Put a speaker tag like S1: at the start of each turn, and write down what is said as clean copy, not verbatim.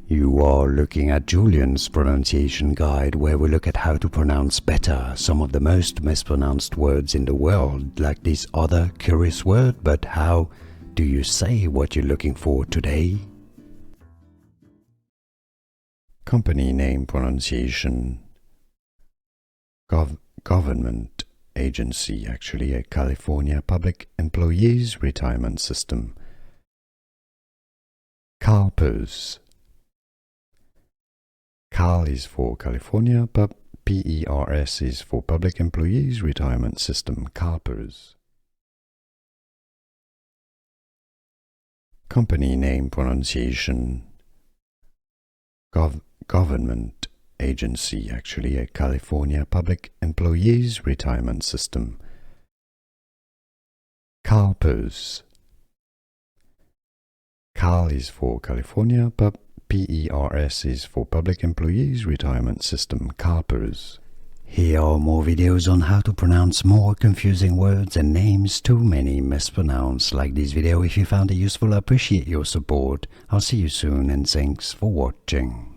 S1: You are looking at Julian's pronunciation guide, where we look at how to pronounce better some of the most mispronounced words in the world, like this other curious word. But how do you say what you're looking for today? Company name pronunciation. Government agency, actually a California Public Employees Retirement System. CalPERS. Cal is for California, but PERS is for Public Employees Retirement System, CalPERS. Company name pronunciation. Government agency, actually a California Public Employees Retirement System. CalPERS. Cal is for California, but PERS is for Public Employees Retirement System, CalPERS. Here are more videos on how to pronounce more confusing words and names too many mispronounced. Like this video if you found it useful. I appreciate your support. I'll see you soon and thanks for watching.